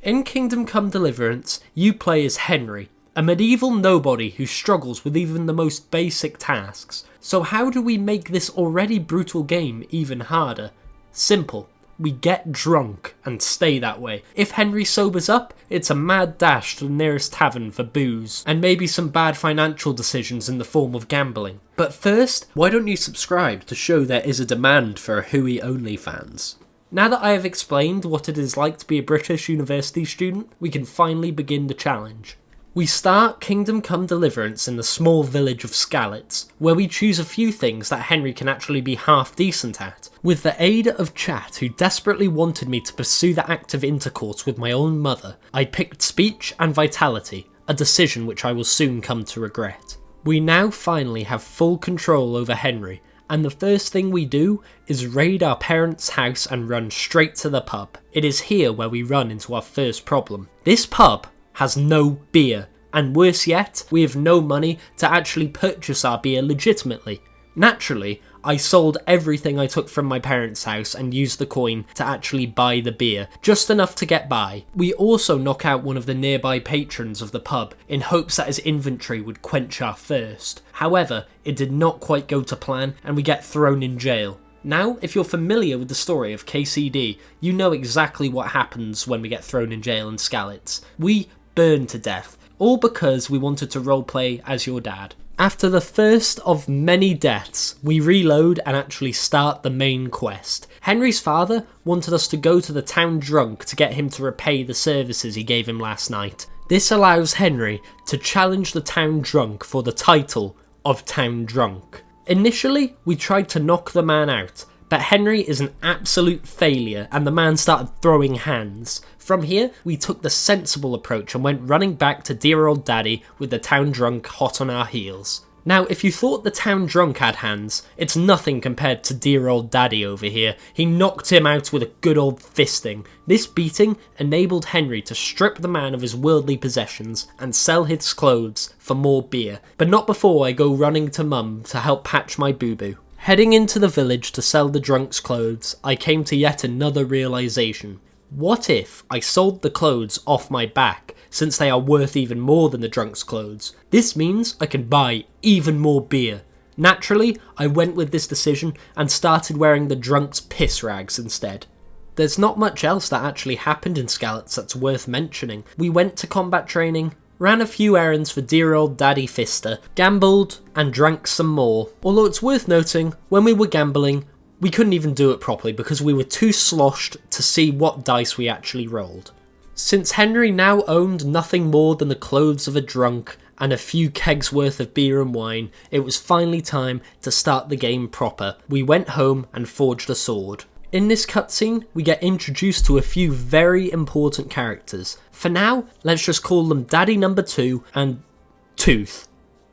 In Kingdome Come Deliverance, you play as Henry, a medieval nobody who struggles with even the most basic tasks. So how do we make this already brutal game even harder? Simple. We get drunk and stay that way. If Henry sobers up, it's a mad dash to the nearest tavern for booze, and maybe some bad financial decisions in the form of gambling. But first, why don't you subscribe to show there is a demand for a Whoie only fans? Now that I have explained what it is like to be a British university student, we can finally begin the challenge. We start Kingdome Come Deliverance in the small village of Skalitz, where we choose a few things that Henry can actually be half decent at. With the aid of Chat, who desperately wanted me to pursue the act of intercourse with my own mother, I picked speech and vitality, a decision which I will soon come to regret. We now finally have full control over Henry, and the first thing we do is raid our parents' house and run straight to the pub. It is here where we run into our first problem. This pub has no beer, and worse yet, we have no money to actually purchase our beer legitimately. Naturally, I sold everything I took from my parents' house and used the coin to actually buy the beer, just enough to get by. We also knock out one of the nearby patrons of the pub in hopes that his inventory would quench our thirst. However, it did not quite go to plan and we get thrown in jail. Now, if you're familiar with the story of KCD, you know exactly what happens when we get thrown in jail in Skalitz. We burn to death, all because we wanted to roleplay as your dad. After the first of many deaths, we reload and actually start the main quest. Henry's father wanted us to go to the town drunk to get him to repay the services he gave him last night. This allows Henry to challenge the town drunk for the title of town drunk. Initially, we tried to knock the man out, but Henry is an absolute failure and the man started throwing hands. From here, we took the sensible approach and went running back to dear old daddy with the town drunk hot on our heels. Now, if you thought the town drunk had hands, it's nothing compared to dear old daddy over here. He knocked him out with a good old fisting. This beating enabled Henry to strip the man of his worldly possessions and sell his clothes for more beer, but not before I go running to mum to help patch my boo-boo. Heading into the village to sell the drunk's clothes, I came to yet another realisation. What if I sold the clothes off my back, since they are worth even more than the drunk's clothes? This means I can buy even more beer. Naturally, I went with this decision and started wearing the drunk's piss rags instead. There's not much else that actually happened in Skalitz that's worth mentioning. We went to combat training, ran a few errands for dear old Daddy Fister, gambled, and drank some more. Although it's worth noting, when we were gambling, we couldn't even do it properly because we were too sloshed to see what dice we actually rolled. Since Henry now owned nothing more than the clothes of a drunk and a few kegs worth of beer and wine, it was finally time to start the game proper. We went home and forged a sword. In this cutscene, we get introduced to a few very important characters. For now, let's just call them Daddy Number 2 and Tooth.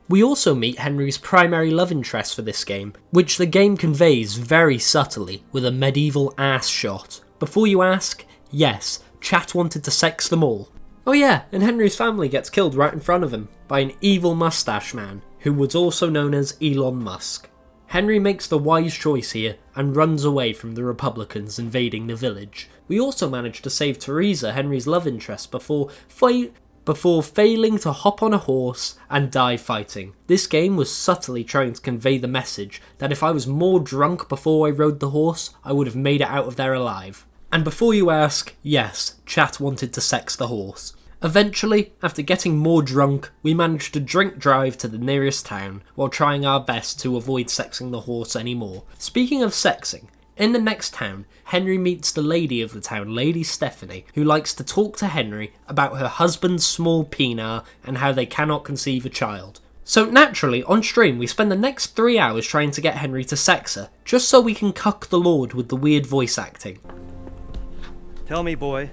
We also meet Henry's primary love interest for this game, which the game conveys very subtly with a medieval ass shot. Before you ask, yes, Chat wanted to sex them all. Oh yeah, and Henry's family gets killed right in front of him by an evil mustache man, who was also known as Elon Musk. Henry makes the wise choice here and runs away from the Republicans invading the village. We also manage to save Teresa, Henry's love interest, before failing to hop on a horse and die fighting. This game was subtly trying to convey the message that if I was more drunk before I rode the horse, I would have made it out of there alive. And before you ask, yes, Chat wanted to sex the horse. Eventually, after getting more drunk, we managed to drink drive to the nearest town while trying our best to avoid sexing the horse anymore. Speaking of sexing, in the next town, Henry meets the lady of the town, Lady Stephanie, who likes to talk to Henry about her husband's small penis and how they cannot conceive a child. So naturally, on stream, we spend the next 3 hours trying to get Henry to sex her, just so we can cuck the Lord with the weird voice acting. Tell me, boy,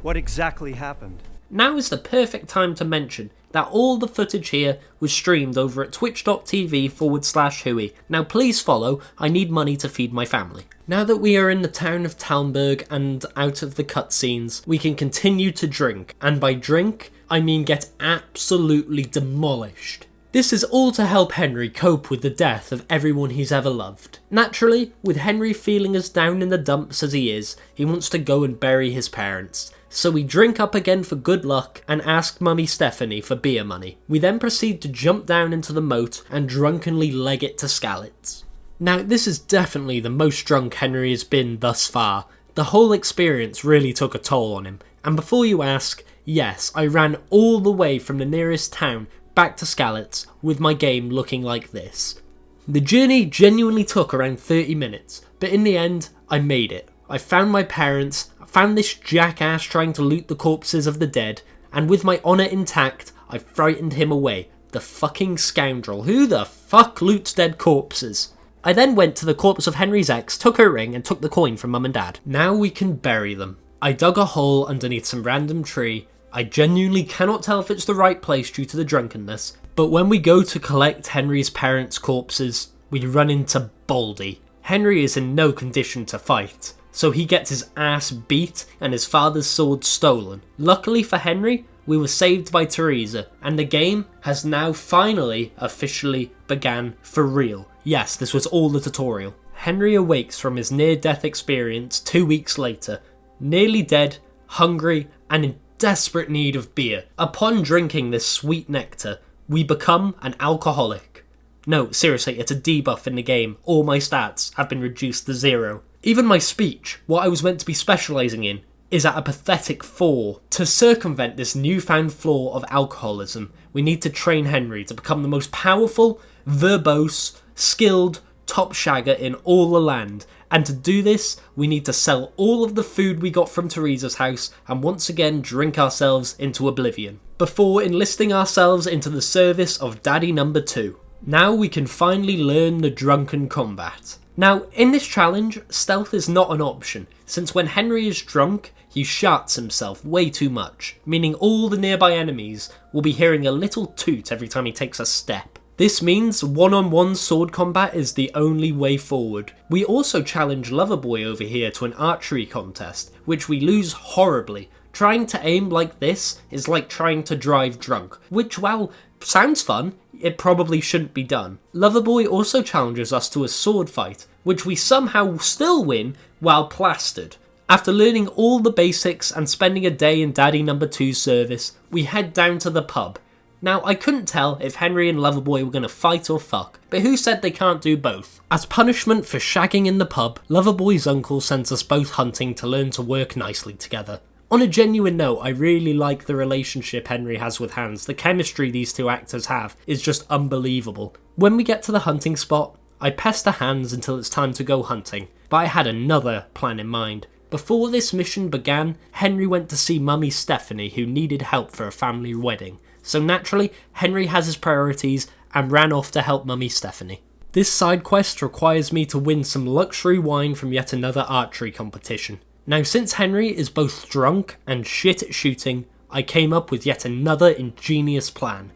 what exactly happened? Now is the perfect time to mention that all the footage here was streamed over at twitch.tv/Whoie. Now please follow, I need money to feed my family. Now that we are in the town of Talmberg and out of the cutscenes, we can continue to drink, and by drink, I mean get absolutely demolished. This is all to help Henry cope with the death of everyone he's ever loved. Naturally, with Henry feeling as down in the dumps as he is, he wants to go and bury his parents. So we drink up again for good luck and ask Mummy Stephanie for beer money. We then proceed to jump down into the moat and drunkenly leg it to Skalitz. Now this is definitely the most drunk Henry has been thus far. The whole experience really took a toll on him. And before you ask, yes, I ran all the way from the nearest town back to Skalitz with my game looking like this. The journey genuinely took around 30 minutes, but in the end, I made it. I found my parents, I found this jackass trying to loot the corpses of the dead, and with my honour intact, I frightened him away. The fucking scoundrel. Who the fuck loots dead corpses? I then went to the corpse of Henry's ex, took her ring, and took the coin from Mum and Dad. Now we can bury them. I dug a hole underneath some random tree. I genuinely cannot tell if it's the right place due to the drunkenness, but when we go to collect Henry's parents' corpses, we run into Baldy. Henry is in no condition to fight, so he gets his ass beat and his father's sword stolen. Luckily for Henry, we were saved by Teresa, and the game has now finally officially began for real. Yes, this was all the tutorial. Henry awakes from his near-death experience 2 weeks later, nearly dead, hungry, and in desperate need of beer. Upon drinking this sweet nectar, we become an alcoholic. No, seriously, it's a debuff in the game. All my stats have been reduced to 0. Even my speech, what I was meant to be specialising in, is at a pathetic 4. To circumvent this newfound flaw of alcoholism, we need to train Henry to become the most powerful, verbose, skilled top shagger in all the land. And to do this, we need to sell all of the food we got from Teresa's house and once again drink ourselves into oblivion, before enlisting ourselves into the service of Daddy number 2. Now we can finally learn the drunken combat. Now, in this challenge, stealth is not an option, since when Henry is drunk, he sharts himself way too much, meaning all the nearby enemies will be hearing a little toot every time he takes a step. This means one-on-one sword combat is the only way forward. We also challenge Loverboy over here to an archery contest, which we lose horribly. Trying to aim like this is like trying to drive drunk, which, while sounds fun, it probably shouldn't be done. Loverboy also challenges us to a sword fight, which we somehow still win while plastered. After learning all the basics and spending a day in Daddy number 2's service, we head down to the pub. Now, I couldn't tell if Henry and Loverboy were going to fight or fuck, but who said they can't do both? As punishment for shagging in the pub, Loverboy's uncle sends us both hunting to learn to work nicely together. On a genuine note, I really like the relationship Henry has with Hans. The chemistry these two actors have is just unbelievable. When we get to the hunting spot, I pester Hans until it's time to go hunting, but I had another plan in mind. Before this mission began, Henry went to see Mummy Stephanie, who needed help for a family wedding. So naturally, Henry has his priorities and ran off to help Mummy Stephanie. This side quest requires me to win some luxury wine from yet another archery competition. Now, since Henry is both drunk and shit at shooting, I came up with yet another ingenious plan.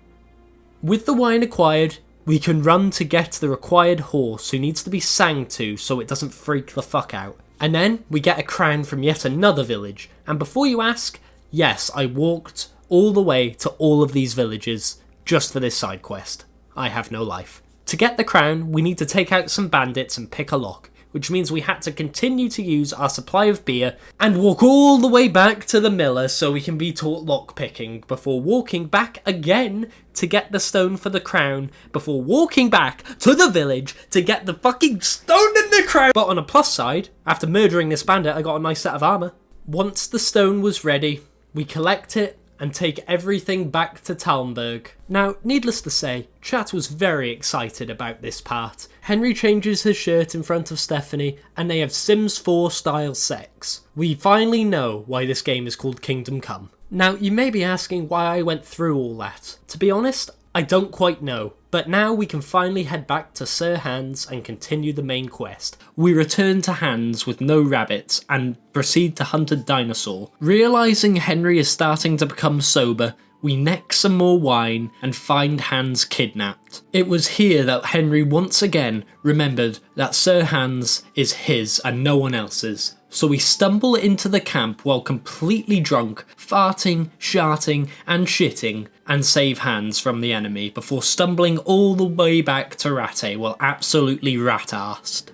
With the wine acquired, we can run to get the required horse who needs to be sang to so it doesn't freak the fuck out. And then we get a crown from yet another village. And before you ask, yes, I walked all the way to all of these villages just for this side quest. I have no life. To get the crown, we need to take out some bandits and pick a lock, which means we had to continue to use our supply of beer and walk all the way back to the miller so we can be taught lockpicking before walking back again to get the stone for the crown, before walking back to the village to get the fucking stone and the crown. But on a plus side, after murdering this bandit, I got a nice set of armour. Once the stone was ready, we collect it and take everything back to Talmberg. Now, needless to say, chat was very excited about this part. Henry changes his shirt in front of Stephanie, and they have Sims 4 style sex. We finally know why this game is called Kingdome Come. Now, you may be asking why I went through all that. To be honest, I don't quite know. But now we can finally head back to Sir Hans and continue the main quest. We return to Hans with no rabbits and proceed to hunt a dinosaur. Realising Henry is starting to become sober, we neck some more wine and find Hans kidnapped. It was here that Henry once again remembered that Sir Hans is his and no one else's. So we stumble into the camp while completely drunk, farting, sharting and shitting, and save Hans from the enemy before stumbling all the way back to Rattay while absolutely rat-arsed.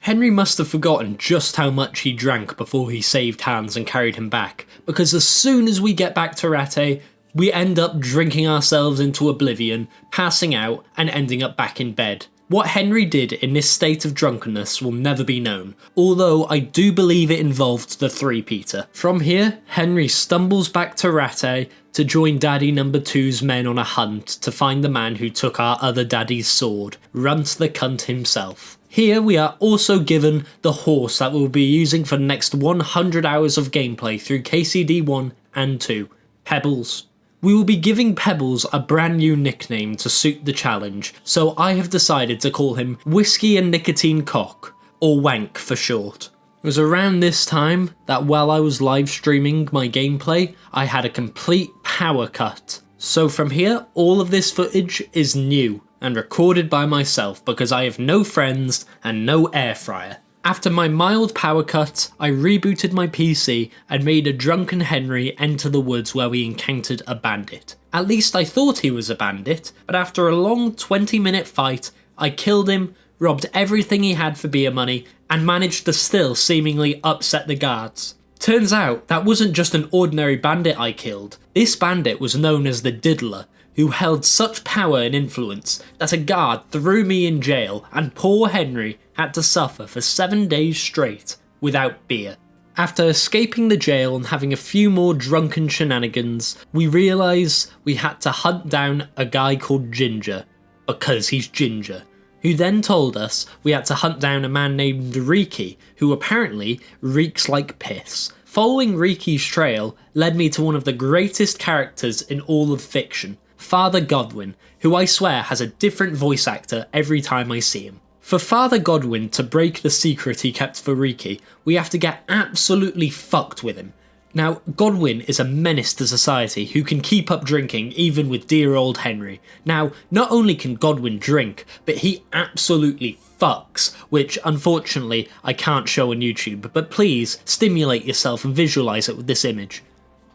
Henry must have forgotten just how much he drank before he saved Hans and carried him back, because as soon as we get back to Rattay, we end up drinking ourselves into oblivion, passing out, and ending up back in bed. What Henry did in this state of drunkenness will never be known, although I do believe it involved the three-peater. From here, Henry stumbles back to Rattay to join Daddy Number 2's men on a hunt to find the man who took our other daddy's sword, Runt the Cunt himself. Here we are also given the horse that we'll be using for the next 100 hours of gameplay through KCD 1 and 2, Pebbles. We will be giving Pebbles a brand new nickname to suit the challenge, so I have decided to call him Whiskey and Nicotine Cock, or Wank for short. It was around this time that while I was live streaming my gameplay, I had a complete power cut. So from here, all of this footage is new and recorded by myself because I have no friends and no air fryer. After my mild power cut, I rebooted my PC and made a drunken Henry enter the woods where we encountered a bandit. At least I thought he was a bandit, but after a long 20-minute fight, I killed him, robbed everything he had for beer money, and managed to still seemingly upset the guards. Turns out that wasn't just an ordinary bandit I killed. This bandit was known as the Diddler, who held such power and influence that a guard threw me in jail and poor Henry had to suffer for 7 days straight without beer. After escaping the jail and having a few more drunken shenanigans, we realised we had to hunt down a guy called Ginger, because he's ginger, who then told us we had to hunt down a man named Riki, who apparently reeks like piss. Following Riki's trail led me to one of the greatest characters in all of fiction, Father Godwin, who I swear has a different voice actor every time I see him. For Father Godwin to break the secret he kept for Riki, we have to get absolutely fucked with him. Now, Godwin is a menace to society who can keep up drinking even with dear old Henry. Now, not only can Godwin drink, but he absolutely fucks, which unfortunately I can't show on YouTube, but please stimulate yourself and visualise it with this image.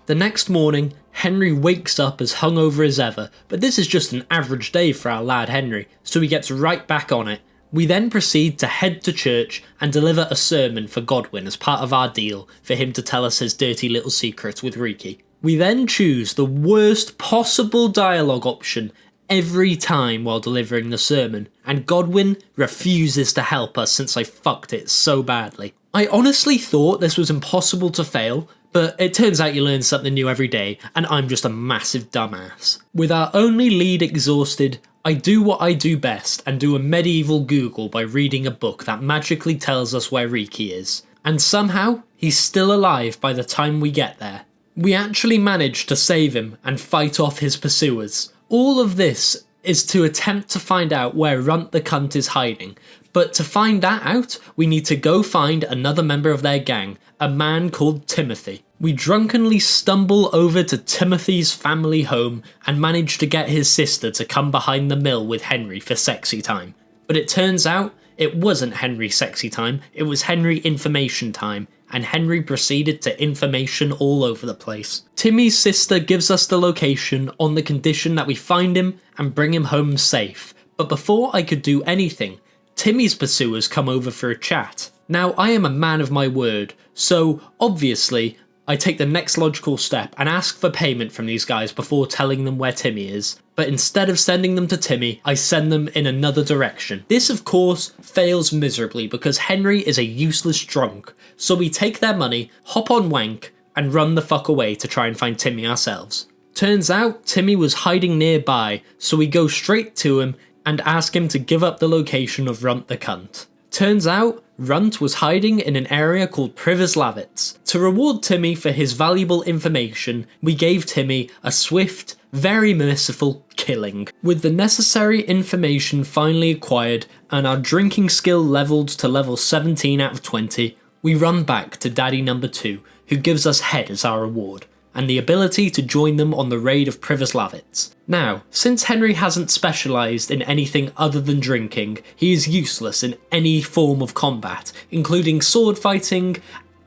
The next morning, Henry wakes up as hungover as ever, but this is just an average day for our lad Henry, so he gets right back on it. We then proceed to head to church and deliver a sermon for Godwin as part of our deal for him to tell us his dirty little secret with Riki. We then choose the worst possible dialogue option every time while delivering the sermon, and Godwin refuses to help us since I fucked it so badly. I honestly thought this was impossible to fail, but it turns out you learn something new every day, and I'm just a massive dumbass. With our only lead exhausted, I do what I do best and do a medieval Google by reading a book that magically tells us where Riki is. And somehow, he's still alive by the time we get there. We actually manage to save him and fight off his pursuers. All of this is to attempt to find out where Runt the Cunt is hiding, but to find that out, we need to go find another member of their gang, a man called Timothy. We drunkenly stumble over to Timothy's family home and manage to get his sister to come behind the mill with Henry for sexy time. But it turns out it wasn't Henry sexy time, it was Henry information time, and Henry proceeded to information all over the place. Timmy's sister gives us the location on the condition that we find him and bring him home safe. But before I could do anything, Timmy's pursuers come over for a chat. Now, I am a man of my word, so obviously I take the next logical step and ask for payment from these guys before telling them where Timmy is. But instead of sending them to Timmy, I send them in another direction. This, of course, fails miserably because Henry is a useless drunk, so we take their money, hop on Wank, and run the fuck away to try and find Timmy ourselves. Turns out Timmy was hiding nearby, so we go straight to him and ask him to give up the location of Runt the Cunt. Turns out, Runt was hiding in an area called Prolog's. To reward Timmy for his valuable information, we gave Timmy a swift, very merciful killing. With the necessary information finally acquired and our drinking skill levelled to level 17 out of 20, we run back to Daddy Number 2, who gives us head as our reward, and the ability to join them on the raid of Prolog's. Now, since Henry hasn't specialised in anything other than drinking, he is useless in any form of combat, including sword fighting,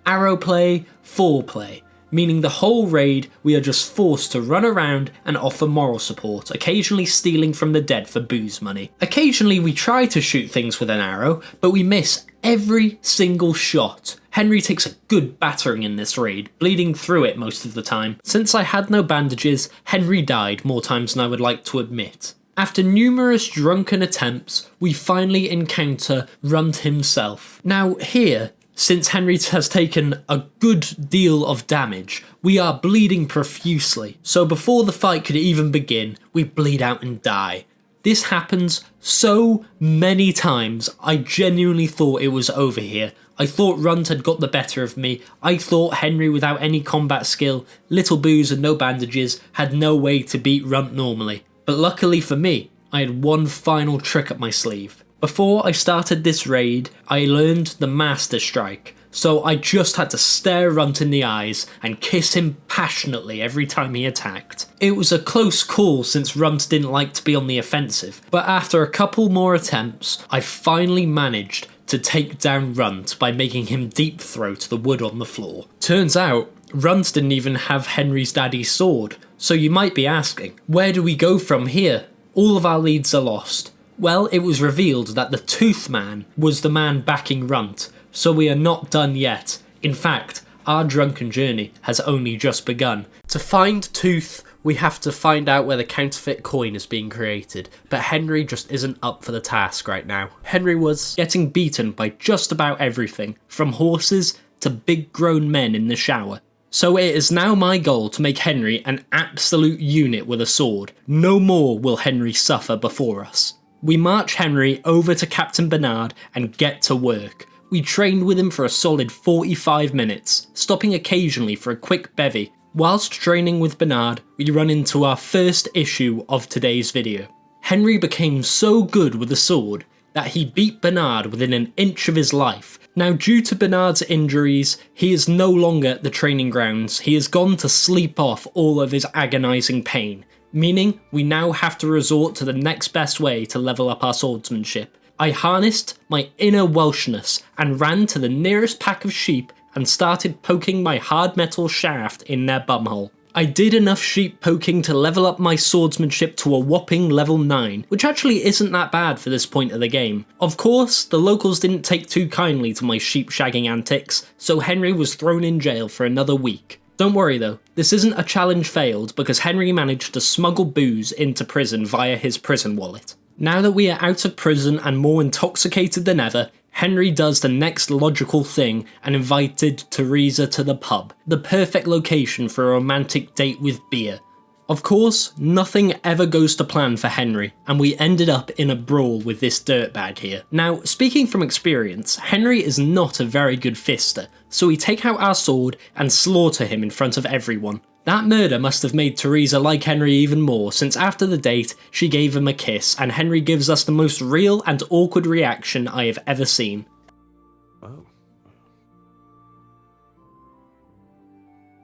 arrow play, foreplay, meaning the whole raid we are just forced to run around and offer moral support, occasionally stealing from the dead for booze money. Occasionally we try to shoot things with an arrow, but we miss every single shot. Henry takes a good battering in this raid, bleeding through it most of the time. Since I had no bandages, Henry died more times than I would like to admit. After numerous drunken attempts, we finally encounter Runt himself. Now here, since Henry has taken a good deal of damage, we are bleeding profusely. So before the fight could even begin, we bleed out and die. This happens so many times, I genuinely thought it was over here. I thought Runt had got the better of me. I thought Henry, without any combat skill, little booze and no bandages, had no way to beat Runt normally. But luckily for me, I had one final trick up my sleeve. Before I started this raid, I learned the Master Strike, so I just had to stare Runt in the eyes and kiss him passionately every time he attacked. It was a close call since Runt didn't like to be on the offensive, but after a couple more attempts, I finally managed to take down Runt by making him deep throat the wood on the floor. Turns out, Runt didn't even have Henry's daddy's sword, so you might be asking, where do we go from here? All of our leads are lost. Well, it was revealed that the Tooth Man was the man backing Runt, so we are not done yet. In fact, our drunken journey has only just begun. To find Tooth, we have to find out where the counterfeit coin is being created, but Henry just isn't up for the task right now. Henry was getting beaten by just about everything, from horses to big grown men in the shower. So it is now my goal to make Henry an absolute unit with a sword. No more will Henry suffer before us. We march Henry over to Captain Bernard and get to work. We trained with him for a solid 45 minutes, stopping occasionally for a quick bevy. Whilst training with Bernard, we run into our first issue of today's video. Henry became so good with the sword that he beat Bernard within an inch of his life. Now, due to Bernard's injuries, he is no longer at the training grounds. He has gone to sleep off all of his agonising pain, meaning we now have to resort to the next best way to level up our swordsmanship. I harnessed my inner Welshness and ran to the nearest pack of sheep and started poking my hard metal shaft in their bumhole. I did enough sheep poking to level up my swordsmanship to a whopping level 9, which actually isn't that bad for this point of the game. Of course, the locals didn't take too kindly to my sheep shagging antics, so Henry was thrown in jail for another week. Don't worry though, this isn't a challenge failed because Henry managed to smuggle booze into prison via his prison wallet. Now that we are out of prison and more intoxicated than ever, Henry does the next logical thing and invited Teresa to the pub, the perfect location for a romantic date with beer. Of course, nothing ever goes to plan for Henry, and we ended up in a brawl with this dirtbag here. Now, speaking from experience, Henry is not a very good fister, so we take out our sword and slaughter him in front of everyone. That murder must have made Teresa like Henry even more, since after the date, she gave him a kiss, and Henry gives us the most real and awkward reaction I have ever seen. Oh.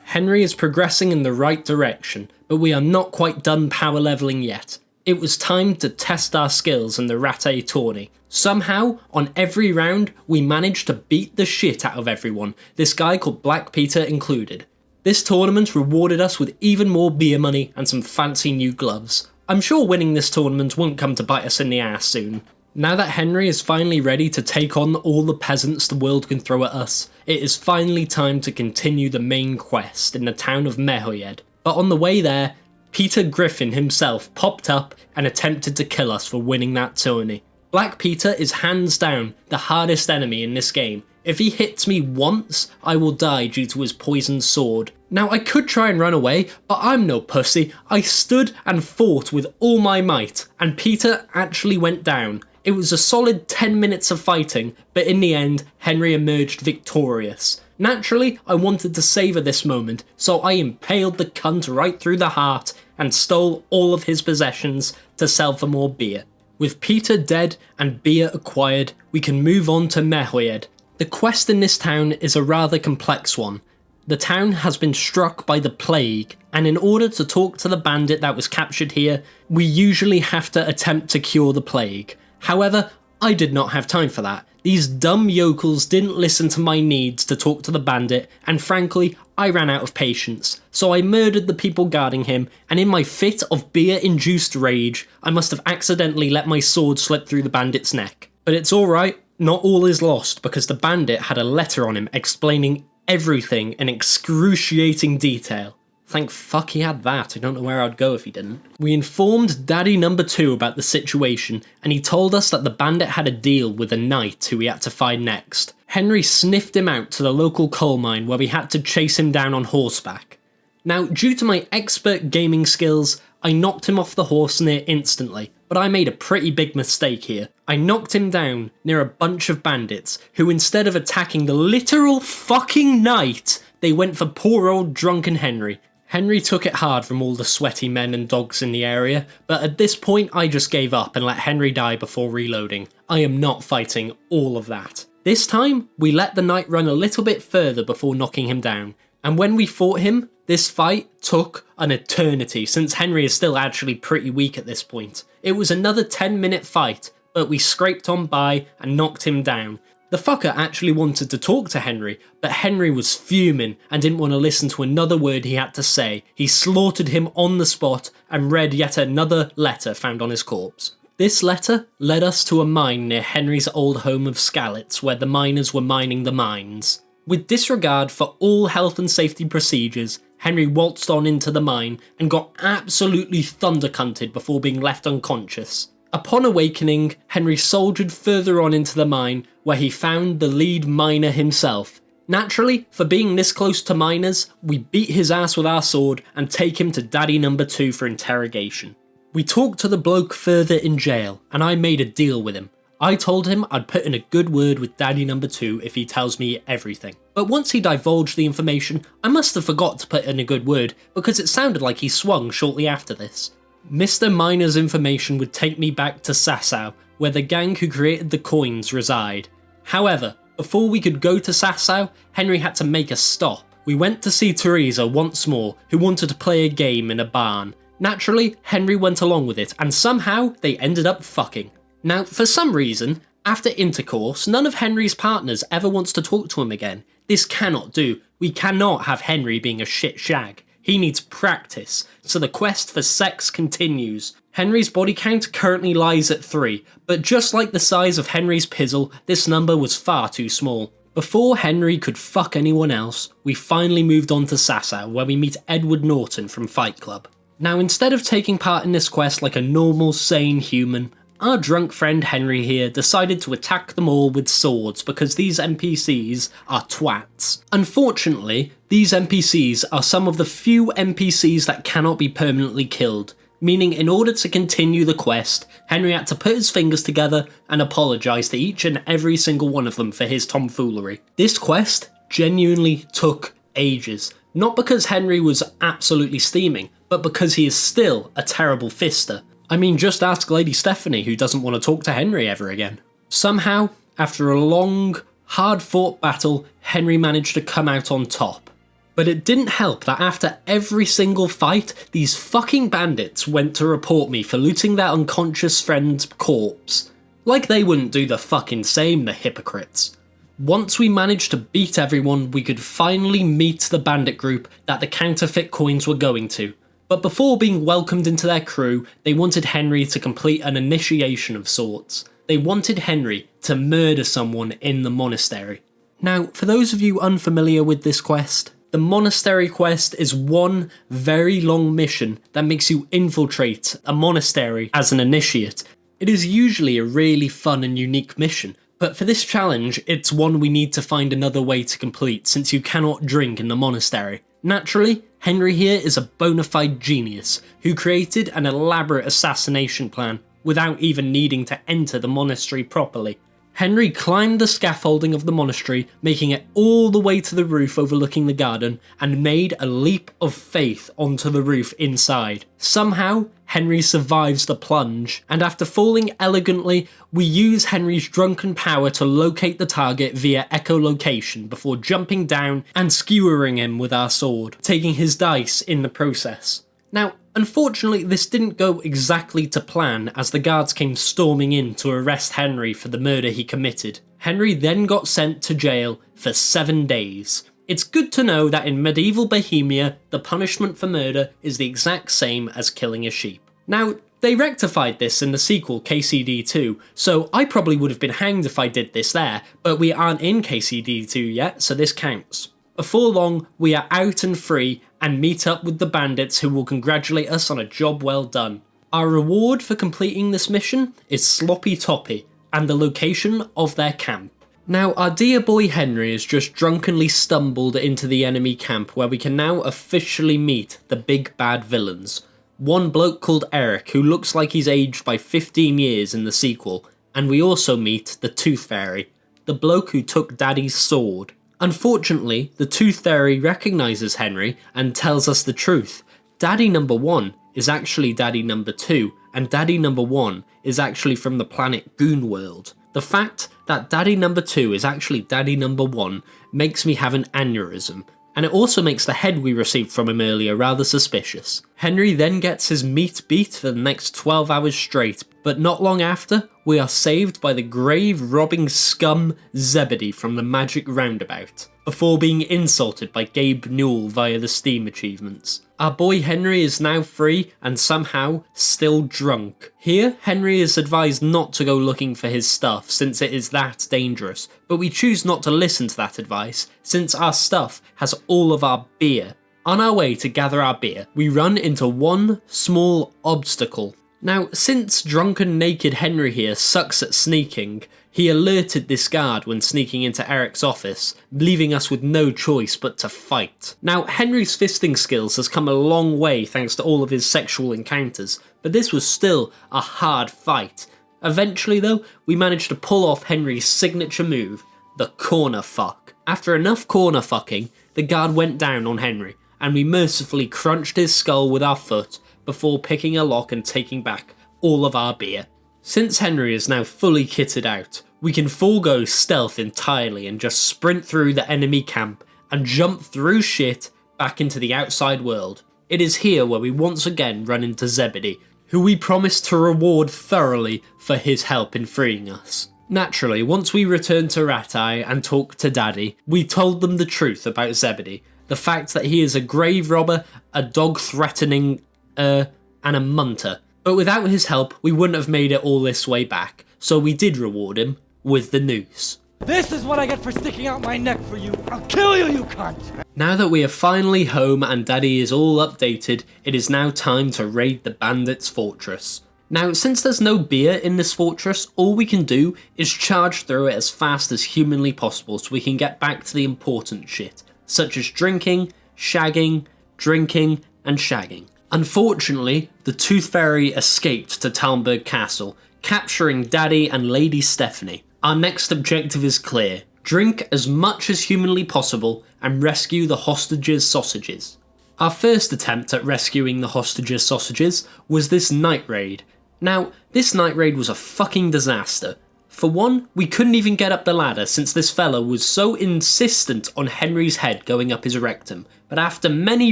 Henry is progressing in the right direction, but we are not quite done power leveling yet. It was time to test our skills in the Rattay tourney. Somehow, on every round, we managed to beat the shit out of everyone, this guy called Black Peter included. This tournament rewarded us with even more beer money and some fancy new gloves. I'm sure winning this tournament won't come to bite us in the ass soon. Now that Henry is finally ready to take on all the peasants the world can throw at us, it is finally time to continue the main quest in the town of Mehoyed. But on the way there, Peter Griffin himself popped up and attempted to kill us for winning that tourney. Black Peter is hands down the hardest enemy in this game. If he hits me once, I will die due to his poisoned sword. Now I could try and run away, but I'm no pussy. I stood and fought with all my might, and Peter actually went down. It was a solid 10 minutes of fighting, but in the end, Henry emerged victorious. Naturally, I wanted to savour this moment, so I impaled the cunt right through the heart and stole all of his possessions to sell for more beer. With Peter dead and beer acquired, we can move on to Mehoyed. The quest in this town is a rather complex one. The town has been struck by the plague, and in order to talk to the bandit that was captured here, we usually have to attempt to cure the plague. However, I did not have time for that. These dumb yokels didn't listen to my needs to talk to the bandit, and frankly, I ran out of patience. So I murdered the people guarding him, and in my fit of beer-induced rage, I must have accidentally let my sword slip through the bandit's neck. But it's alright. not all is lost because the bandit had a letter on him explaining everything in excruciating detail. Thank fuck he had that, I don't know where I'd go if he didn't. We informed Daddy number 2 about the situation, and he told us that the bandit had a deal with a knight who we had to find next. Henry sniffed him out to the local coal mine where we had to chase him down on horseback. Now, due to my expert gaming skills, I knocked him off the horse near instantly, but I made a pretty big mistake here. I knocked him down near a bunch of bandits who, instead of attacking the literal fucking knight, they went for poor old drunken Henry. Henry took it hard from all the sweaty men and dogs in the area, but at this point I just gave up and let Henry die before reloading. I am not fighting all of that. This time, we let the knight run a little bit further before knocking him down, and when we fought him, this fight took an eternity since Henry is still actually pretty weak at this point. It was another 10-minute fight, but we scraped on by and knocked him down. The fucker actually wanted to talk to Henry, but Henry was fuming and didn't want to listen to another word he had to say. He slaughtered him on the spot and read yet another letter found on his corpse. This letter led us to a mine near Henry's old home of Skalitz, where the miners were mining the mines. With disregard for all health and safety procedures, Henry waltzed on into the mine and got absolutely thundercunted before being left unconscious. Upon awakening, Henry soldiered further on into the mine, where he found the lead miner himself. Naturally, for being this close to miners, we beat his ass with our sword and take him to Daddy number 2 for interrogation. We talked to the bloke further in jail, and I made a deal with him. I told him I'd put in a good word with Daddy number 2 if he tells me everything. But once he divulged the information, I must have forgot to put in a good word, because it sounded like he swung shortly after this. Mr. Miner's information would take me back to Sasau, where the gang who created the coins reside. However, before we could go to Sasau, Henry had to make a stop. We went to see Teresa once more, who wanted to play a game in a barn. Naturally, Henry went along with it, and somehow they ended up fucking. Now, for some reason, after intercourse, none of Henry's partners ever wants to talk to him again. This cannot do. We cannot have Henry being a shit shag. He needs practice, so the quest for sex continues. Henry's body count currently lies at 3, but just like the size of Henry's pizzle, this number was far too small. Before Henry could fuck anyone else, we finally moved on to Sasau, where we meet Edward Norton from Fight Club. Now, instead of taking part in this quest like a normal, sane human, our drunk friend Henry here decided to attack them all with swords because these NPCs are twats. Unfortunately, these NPCs are some of the few NPCs that cannot be permanently killed, meaning in order to continue the quest, Henry had to put his fingers together and apologise to each and every single one of them for his tomfoolery. This quest genuinely took ages, not because Henry was absolutely steaming, but because he is still a terrible fister. I mean, just ask Lady Stephanie, who doesn't want to talk to Henry ever again. Somehow, after a long, hard-fought battle, Henry managed to come out on top. But it didn't help that after every single fight, these fucking bandits went to report me for looting their unconscious friend's corpse. Like they wouldn't do the fucking same, the hypocrites. Once we managed to beat everyone, we could finally meet the bandit group that the counterfeit coins were going to. But before being welcomed into their crew, they wanted Henry to complete an initiation of sorts. They wanted Henry to murder someone in the monastery. Now, for those of you unfamiliar with this quest, the monastery quest is one very long mission that makes you infiltrate a monastery as an initiate. It is usually a really fun and unique mission, but for this challenge, it's one we need to find another way to complete since you cannot drink in the monastery. Naturally, Henry here is a bona fide genius who created an elaborate assassination plan without even needing to enter the monastery properly. Henry climbed the scaffolding of the monastery, making it all the way to the roof overlooking the garden, and made a leap of faith onto the roof inside. Somehow, Henry survives the plunge, and after falling elegantly, we use Henry's drunken power to locate the target via echolocation before jumping down and skewering him with our sword, taking his dice in the process. Now, unfortunately, this didn't go exactly to plan as the guards came storming in to arrest Henry for the murder he committed. Henry then got sent to jail for 7 days. It's good to know that in medieval Bohemia, the punishment for murder is the exact same as killing a sheep. Now, They rectified this in the sequel KCD2, so I probably would have been hanged if I did this there, but we aren't in KCD2 yet, so this counts. Before long, we are out and free and meet up with the bandits who will congratulate us on a job well done. Our reward for completing this mission is Sloppy Toppy and the location of their camp. Now, our dear boy Henry has just drunkenly stumbled into the enemy camp where we can now officially meet the big bad villains. One bloke called Eric, who looks like he's aged by 15 years in the sequel, and we also meet the Tooth Fairy, the bloke who took Daddy's sword. Unfortunately, the Tooth Fairy recognises Henry and tells us the truth. Daddy number 1 is actually Daddy number 2, and Daddy number 1 is actually from the planet Goon World. The fact that Daddy number 2 is actually Daddy number 1 makes me have an aneurysm, and it also makes the head we received from him earlier rather suspicious. Henry then gets his meat beat for the next 12 hours straight, but not long after, we are saved by the grave-robbing scum Zebedee from the Magic Roundabout, before being insulted by Gabe Newell via the Steam achievements. Our boy Henry is now free and somehow still drunk. Here, Henry is advised not to go looking for his stuff since it is that dangerous, but we choose not to listen to that advice since our stuff has all of our beer. On our way to gather our beer, we run into one small obstacle. Now, since drunken naked Henry here sucks at sneaking, he alerted this guard when sneaking into Eric's office, leaving us with no choice but to fight. Now, Henry's fisting skills has come a long way thanks to all of his sexual encounters, but this was still a hard fight. Eventually though, we managed to pull off Henry's signature move, the corner fuck. After enough corner fucking, the guard went down on Henry, and we mercifully crunched his skull with our foot before picking a lock and taking back all of our beer. Since Henry is now fully kitted out, we can forego stealth entirely and just sprint through the enemy camp and jump through shit back into the outside world. It is here where we once again run into Zebedee, who we promised to reward thoroughly for his help in freeing us. Naturally, once we returned to Rattay and talked to Daddy, we told them the truth about Zebedee, the fact that he is a grave robber, a dog threatening, and a munter. But without his help, we wouldn't have made it all this way back, so we did reward him with the noose. This is what I get for sticking out my neck for you. I'll kill you, you cunt! Now that we are finally home and Daddy is all updated, it is now time to raid the bandits' fortress. Now, since there's no beer in this fortress, all we can do is charge through it as fast as humanly possible so we can get back to the important shit, such as drinking, shagging, drinking, and shagging. Unfortunately, the Tooth Fairy escaped to Talmberg Castle, capturing Daddy and Lady Stephanie. Our next objective is clear: drink as much as humanly possible and rescue the hostages' sausages. Our first attempt at rescuing the hostages' sausages was this night raid. Now, this night raid was a fucking disaster. For one, we couldn't even get up the ladder since this fella was so insistent on Henry's head going up his rectum, but after many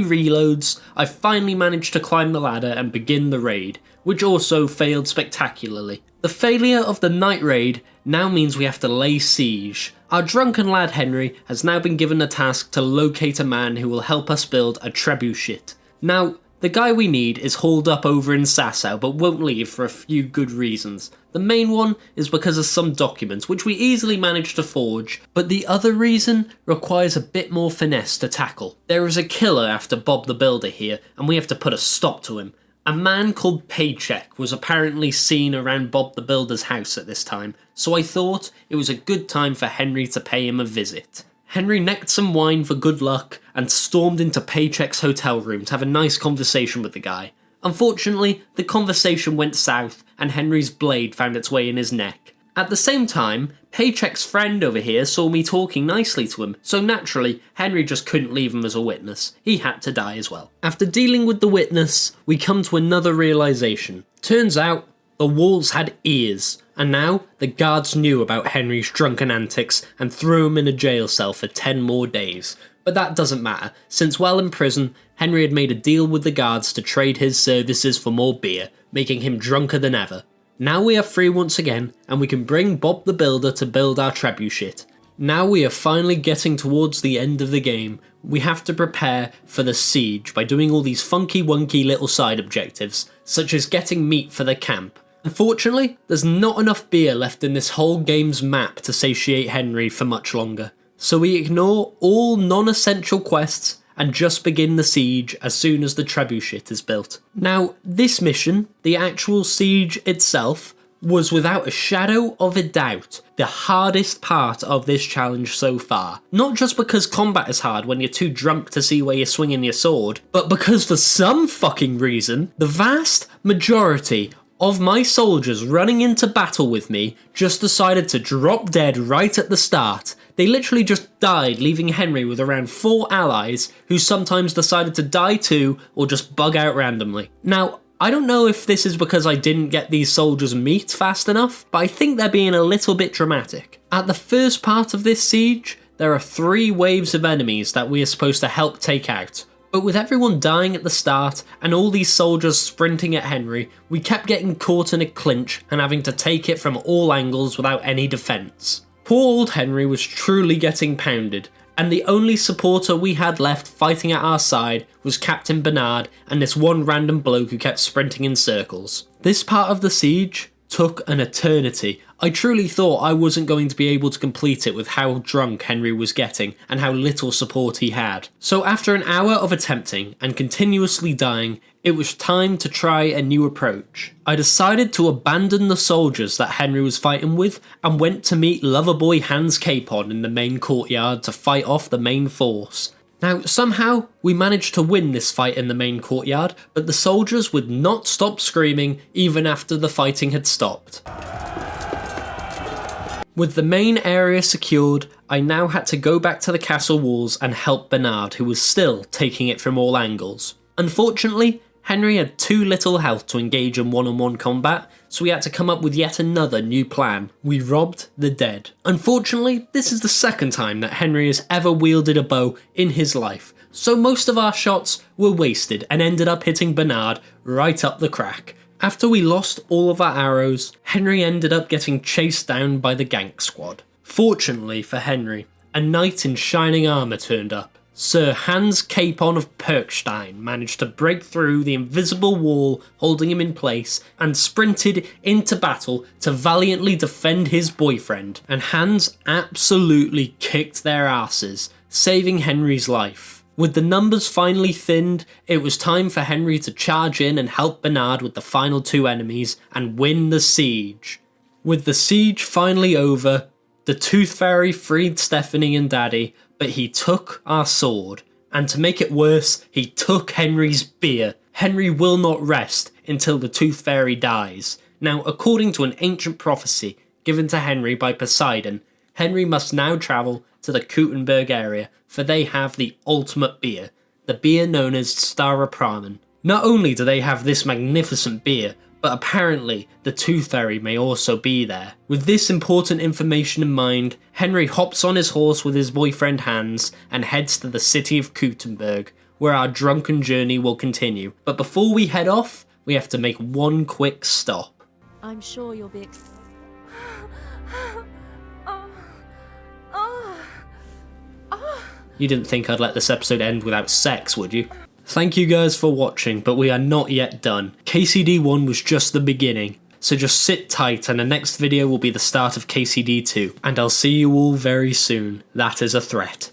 reloads, I finally managed to climb the ladder and begin the raid, which also failed spectacularly. The failure of the night raid now means we have to lay siege. Our drunken lad Henry has now been given a task to locate a man who will help us build a trebuchet. Now, the guy we need is hauled up over in Sasau but won't leave for a few good reasons. The main one is because of some documents which we easily managed to forge, but the other reason requires a bit more finesse to tackle. There is a killer after Bob the Builder here and we have to put a stop to him. A man called Paycheck was apparently seen around Bob the Builder's house at this time, so I thought it was a good time for Henry to pay him a visit. Henry necked some wine for good luck and stormed into Paycheck's hotel room to have a nice conversation with the guy. Unfortunately, the conversation went south and Henry's blade found its way in his neck. At the same time, Paycheck's friend over here saw me talking nicely to him, so naturally, Henry just couldn't leave him as a witness. He had to die as well. After dealing with the witness, we come to another realisation. Turns out, the walls had ears, and now the guards knew about Henry's drunken antics and threw him in a jail cell for 10 more days. But that doesn't matter, since while in prison, Henry had made a deal with the guards to trade his services for more beer, making him drunker than ever. Now we are free once again, and we can bring Bob the Builder to build our trebuchet. Now we are finally getting towards the end of the game, we have to prepare for the siege by doing all these funky wonky little side objectives, such as getting meat for the camp. Unfortunately, there's not enough beer left in this whole game's map to satiate Henry for much longer, so we ignore all non-essential quests and just begin the siege as soon as the trebuchet is built. Now, this mission, the actual siege itself, was without a shadow of a doubt the hardest part of this challenge so far. Not just because combat is hard when you're too drunk to see where you're swinging your sword, but because for some fucking reason, the vast majority of my soldiers running into battle with me just decided to drop dead right at the start. They literally just died, leaving Henry with around 4 allies who sometimes decided to die too or just bug out randomly. Now, I don't know if this is because I didn't get these soldiers meat fast enough, but I think they're being a little bit dramatic. At the first part of this siege, there are 3 waves of enemies that we are supposed to help take out. But with everyone dying at the start and all these soldiers sprinting at Henry, we kept getting caught in a clinch and having to take it from all angles without any defence. Poor old Henry was truly getting pounded, and the only supporter we had left fighting at our side was Captain Bernard and this one random bloke who kept sprinting in circles. This part of the siege took an eternity. I truly thought I wasn't going to be able to complete it with how drunk Henry was getting and how little support he had. So after an hour of attempting and continuously dying, it was time to try a new approach. I decided to abandon the soldiers that Henry was fighting with and went to meet Loverboy Hans Capon in the main courtyard to fight off the main force. Now, somehow, we managed to win this fight in the main courtyard, but the soldiers would not stop screaming even after the fighting had stopped. With the main area secured, I now had to go back to the castle walls and help Bernard, who was still taking it from all angles. Unfortunately, Henry had too little health to engage in one-on-one combat, so we had to come up with yet another new plan. We robbed the dead. Unfortunately, this is the second time that Henry has ever wielded a bow in his life, so most of our shots were wasted and ended up hitting Bernard right up the crack. After we lost all of our arrows, Henry ended up getting chased down by the gank squad. Fortunately for Henry, a knight in shining armour turned up. Sir Hans Capon of Perkstein managed to break through the invisible wall holding him in place and sprinted into battle to valiantly defend his boyfriend, and Hans absolutely kicked their asses, saving Henry's life. With the numbers finally thinned, it was time for Henry to charge in and help Bernard with the final 2 enemies and win the siege. With the siege finally over, the Tooth Fairy freed Stephanie and Daddy, but he took our sword, and to make it worse, he took Henry's beer. Henry will not rest until the Tooth Fairy dies. Now, according to an ancient prophecy given to Henry by Poseidon, Henry must now travel to the Kuttenberg area, for they have the ultimate beer, the beer known as Starapramen. Not only do they have this magnificent beer, but apparently the Tooth Fairy may also be there. With this important information in mind, Henry hops on his horse with his boyfriend Hans and heads to the city of Kuttenberg, where our drunken journey will continue. But before we head off, we have to make one quick stop. I'm sure you'll be You didn't think I'd let this episode end without sex, would you? Thank you guys for watching, but we are not yet done. KCD 1 was just the beginning, so just sit tight and the next video will be the start of KCD 2, and I'll see you all very soon. That is a threat.